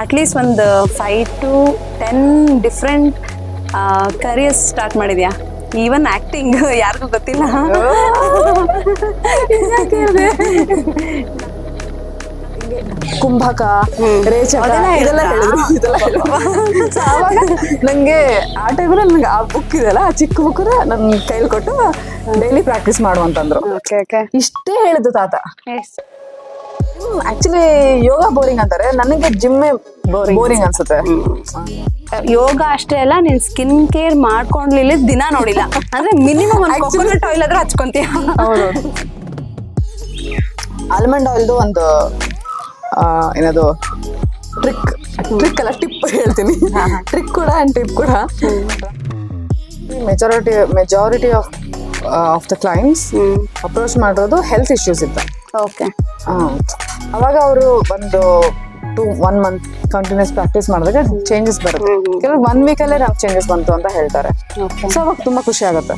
At least ಒಂದು 5 to 10 different careers start ಮಾಡಿದ್ಯಾ? Even acting ಯಾರಿಗೂ ಗೊತ್ತಿಲ್ಲ. ಕುಂಭಕ, ರೇಚಕ ಇದೆಲ್ಲ ಹೇಳಿದ್ರು. ಆವಾಗ ನಂಗೆ ಆ ಟೈಮಲ್ಲಿ ನಂಗೆ ಆ ಬುಕ್ ಇದೆಯಲ್ಲ, ಆ ಚಿಕ್ಕ ಬುಕ್ ನನ್ನ ಕೈಲಿ ಕೊಟ್ಟು ಡೈಲಿ ಪ್ರಾಕ್ಟೀಸ್ ಮಾಡುವಂತಂದ್ರು. ಇಷ್ಟೇ ಹೇಳಿದ್ದು ತಾತ. ಆಕ್ಚುಲಿ ಯೋಗ ಬೋರಿಂಗ್ ಅಂತಾರೆ, ನನಗೆ ಜಿಮ್ಮೆ ಬೋರಿಂಗ್ ಅನ್ಸುತ್ತೆ. ಯೋಗ ಅಷ್ಟೇ ಅಲ್ಲ, ನೀನ್ ಸ್ಕಿನ್ ಕೇರ್ ಮಾಡ್ಕೊಂಡ್ಲಿಲ್ಲ ದಿನ ನೋಡಿಲ್ಲ ಅಂದ್ರೆ ಮಿನಿಮಮ್ ಕೋಕೋನಟ್ ಆಯಿಲ್ ಆದ್ರೂ ಹಚ್ಕೊಂತೀಯ. ಹೌದೌದು. ಆಲ್ಮಂಡ್ ಆಯಿಲ್ದು ಒಂದು ಏನದು ಟ್ರಿಕ್ ಅಲ್ಲ, ಟಿಪ್ ಹೇಳ್ತೀನಿ. ಟ್ರಿಕ್ ಕೂಡ ಅಂಡ್ ಟಿಪ್ ಕೂಡ. Majority of the clients approach ಮಾಡಿರೋದು ಹೆಲ್ತ್ ಇಶ್ಯೂಸ್ ಇತ್ತು. ಓಕೆ. ಅವಾಗ ಅವರು ಒಂದು 1 month ಕಂಟಿನ್ಯೂಸ್ ಪ್ರಾಕ್ಟೀಸ್ ಮಾಡಿದಾಗ ಚೇಂಜಸ್ ಬರುತ್ತೆ. ಕೆಲವು 1 week ಅಲ್ಲೇ ನಮ್ಗೆ ಚೇಂಜಸ್ ಬಂತು ಅಂತ ಹೇಳ್ತಾರೆ. ಸೊ ಅವಾಗ ತುಂಬಾ ಖುಷಿ ಆಗುತ್ತೆ.